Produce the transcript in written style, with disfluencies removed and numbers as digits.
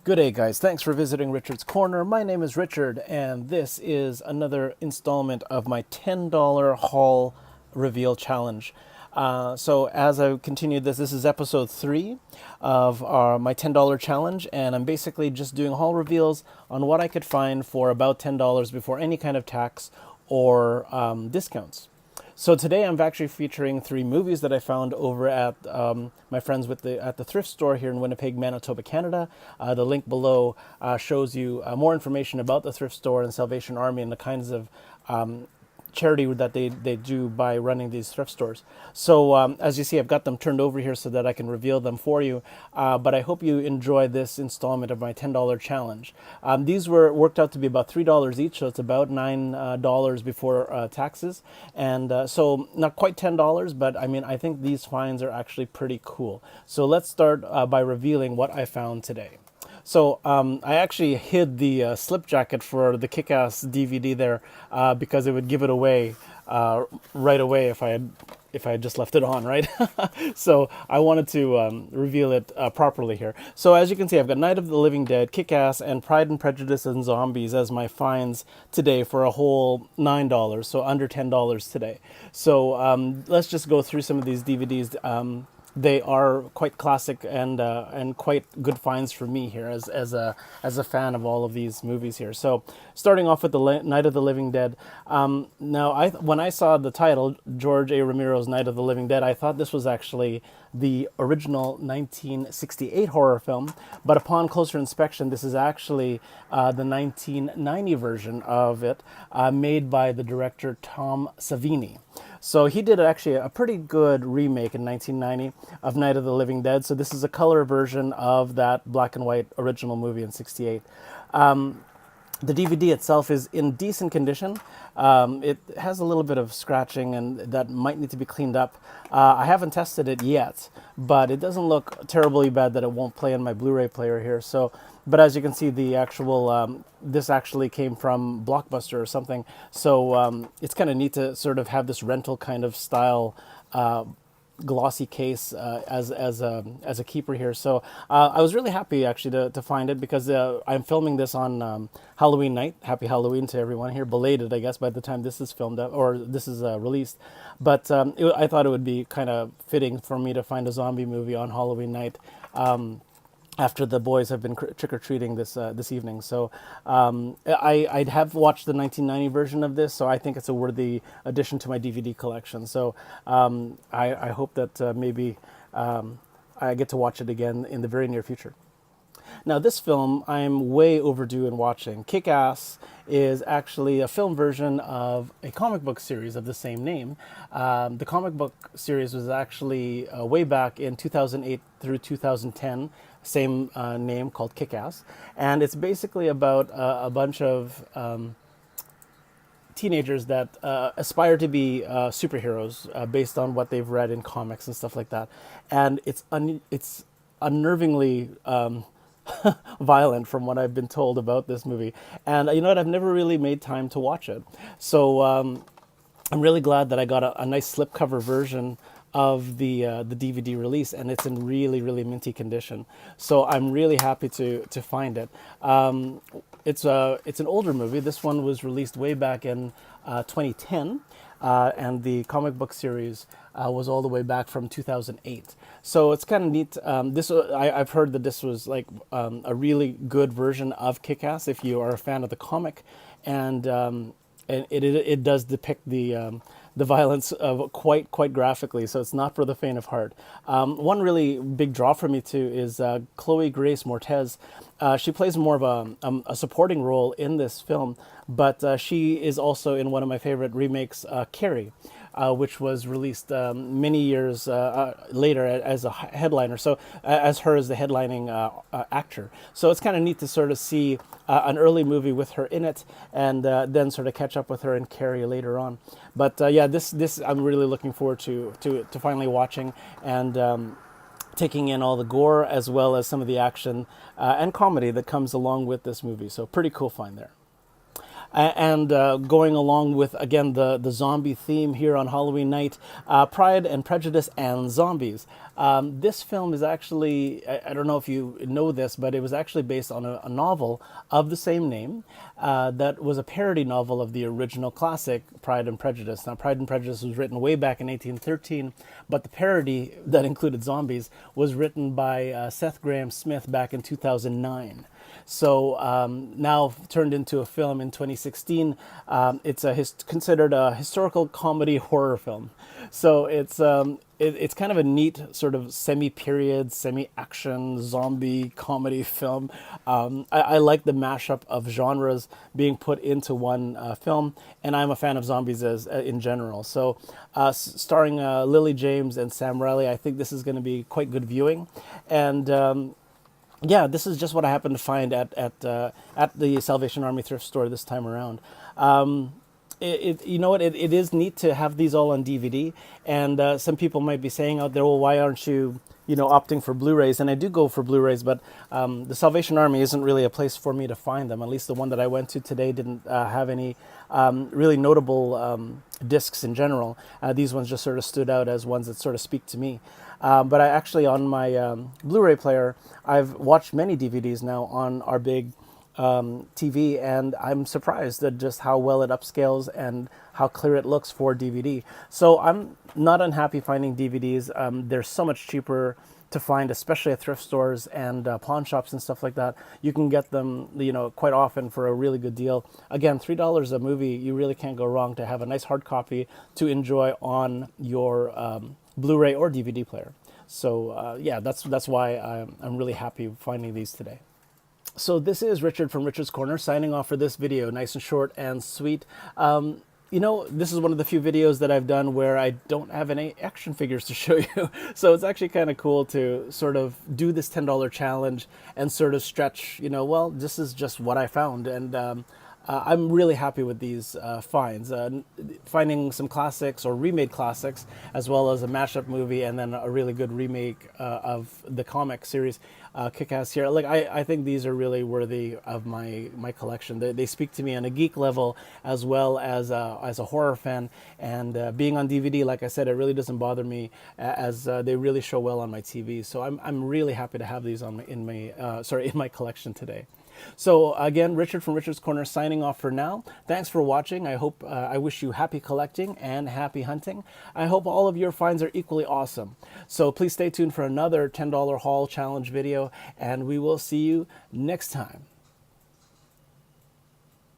Good day, guys. Thanks for visiting Richard's Corner. My name is Richard, and this is another installment of my $10 haul reveal challenge. So as I continue this is episode 3 of my $10 challenge, and I'm basically just doing haul reveals on what I could find for about $10 before any kind of tax or discounts. So today I'm actually featuring 3 movies that I found over at my friends at the thrift store here in Winnipeg, Manitoba, Canada. The link below shows you more information about the thrift store and Salvation Army and the kinds of charity that they do by running these thrift stores. So as you see, I've got them turned over here so that I can reveal them for you. But I hope you enjoy this installment of my $10 challenge. These were worked out to be about $3 each, so it's about $9 before taxes. And so not quite $10, but I mean, I think these finds are actually pretty cool. So let's start by revealing what I found today. So I actually hid the slip jacket for the KickAss DVD there because it would give it away right away if I had just left it on, right? So I wanted to reveal it properly here. So as you can see, I've got Night of the Living Dead, KickAss, and Pride and Prejudice and Zombies as my finds today for a whole $9, so under $10 today. So let's just go through some of these DVDs. They are quite classic and quite good finds for me here as a fan of all of these movies here. So starting off with the Night of the Living Dead. Now when I saw the title, George A. Romero's Night of the Living Dead, I thought this was actually the original 1968 horror film, but upon closer inspection, this is actually the 1990 version of it, made by the director Tom Savini. So he did actually a pretty good remake in 1990 of Night of the Living Dead. So this is a color version of that black and white original movie in '68. The DVD itself is in decent condition. It has a little bit of scratching and that might need to be cleaned up. I haven't tested it yet, but it doesn't look terribly bad that it won't play in my Blu-ray player here. So, but as you can see, the actual this actually came from Blockbuster or something. So it's kind of neat to sort of have this rental kind of style glossy case as a keeper here. So I was really happy actually to find it because I'm filming this on Halloween night. Happy Halloween to everyone here, belated I guess by the time this is filmed up or this is released. But I thought it would be kind of fitting for me to find a zombie movie on Halloween night. After the boys have been trick-or-treating this evening. So I have watched the 1990 version of this, so I think it's a worthy addition to my DVD collection. So I hope that maybe I get to watch it again in the very near future. Now this film I'm way overdue in watching. KickAss is actually a film version of a comic book series of the same name. The comic book series was actually way back in 2008 through 2010, same name, called KickAss. And it's basically about a bunch of teenagers that aspire to be superheroes based on what they've read in comics and stuff like that. And it's unnervingly violent from what I've been told about this movie. And you know what? I've never really made time to watch it. So I'm really glad that I got a nice slipcover version of the DVD release, and it's in really, really minty condition. So I'm really happy to find it. It's an older movie. This one was released way back in 2010, and the comic book series was all the way back from 2008. So it's kind of neat. I've heard that this was like a really good version of Kick-Ass if you are a fan of the comic, and it does depict the violence of quite graphically, so it's not for the faint of heart. One really big draw for me too is Chloe Grace Moretz. She plays more of a supporting role in this film, but she is also in one of my favorite remakes, Carrie, which was released many years later as a headliner. So as her as the headlining actor. So it's kind of neat to sort of see an early movie with her in it, and then sort of catch up with her in Carrie later on. But yeah, this I'm really looking forward to finally watching and taking in all the gore as well as some of the action and comedy that comes along with this movie. So pretty cool find there. And going along with, again, the zombie theme here on Halloween night, Pride and Prejudice and Zombies. This film is actually, I don't know if you know this, but it was actually based on a novel of the same name that was a parody novel of the original classic, Pride and Prejudice. Now, Pride and Prejudice was written way back in 1813, but the parody that included zombies was written by Seth Graham Smith back in 2009. So now turned into a film in 2016. It's considered a historical comedy horror film. So it's kind of a neat sort of semi-period, semi-action zombie comedy film. I like the mashup of genres being put into one film, and I'm a fan of zombies as in general. So starring Lily James and Sam Riley, I think this is going to be quite good viewing. And yeah, this is just what I happened to find at the Salvation Army thrift store this time around. You know what? It is neat to have these all on DVD, and some people might be saying out there, well, why aren't you, opting for Blu-rays? And I do go for Blu-rays, but the Salvation Army isn't really a place for me to find them. At least the one that I went to today didn't have any really notable discs in general. These ones just sort of stood out as ones that sort of speak to me. But I actually, on my Blu-ray player, I've watched many DVDs now on our big TV, and I'm surprised at just how well it upscales and how clear it looks for DVD. So I'm not unhappy finding DVDs. They're so much cheaper to find, especially at thrift stores and pawn shops and stuff like that. You can get them, quite often for a really good deal. Again, $3 a movie, you really can't go wrong to have a nice hard copy to enjoy on your Blu-ray or DVD player. So yeah, that's why I'm really happy finding these today. So this is Richard from Richard's Corner signing off for this video, nice and short and sweet. This is one of the few videos that I've done where I don't have any action figures to show you. So it's actually kind of cool to sort of do this $10 challenge and sort of stretch, well, this is just what I found. And I'm really happy with these finds. Finding some classics or remade classics, as well as a mashup movie, and then a really good remake of the comic series, KickAss here. Like I think these are really worthy of my collection. They speak to me on a geek level as well as a horror fan. And being on DVD, like I said, it really doesn't bother me, as they really show well on my TV. So I'm really happy to have these in my collection today. So again, Richard from Richard's Corner signing off for now. Thanks for watching. I wish you happy collecting and happy hunting. I hope all of your finds are equally awesome. So please stay tuned for another $10 haul challenge video, and we will see you next time.